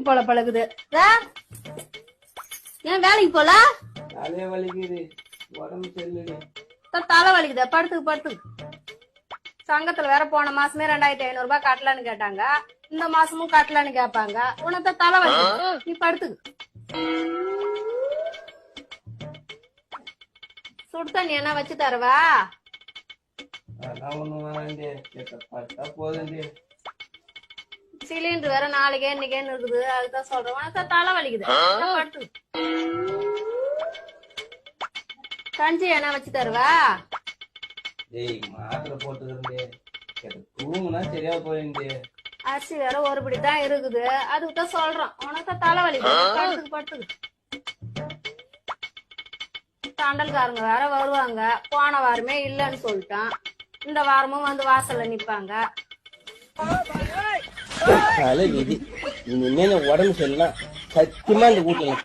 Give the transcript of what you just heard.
போல பழகுது. ஏன் வேலைக்கு போல? தலையே வலிக்குது, உடம்பு சரியில்லை. தலை வலிக்குது, படுத்துக்கு. சங்கத்துல வேற போன மாசமே 2500 ரூபாய் கட்டலான்னு கேட்டாங்க. இந்த மாசமும் கட்டலான்னு கேட்பாங்க. உனக்கு தலை வலிக்குது, நீ படுத்துக்கு. சுடு தண்ணி என்ன வச்சு தரவா? சிலிண்டர் வேற நாளைக்கே இன்னைக்கேன்னு இருக்குது. அதுதான் சொல்றேன், உனக்கு தலை வலிக்குது, படுத்து. கஞ்சி என்ன வச்சு தருவா? மாத்திரை போட்டுக்கிறே, தூங்குனா சரியா போயிருந்து. அரிசி வேற ஒருபடி தான் இருக்குது. அதுக்குதான் சொல்றோம், உனக்கு தலை வலிக்குது, படுத்துக்கு. தண்டல்காரங்க வேற வருவாங்க. போன வாரமே இல்லன்னு சொல்லிட்டான். இந்த வாரமும் வந்து வாசல்ல நிப்பாங்க. உடம்பு சரியில்லை, சத்தியமா இந்த வீட்டுல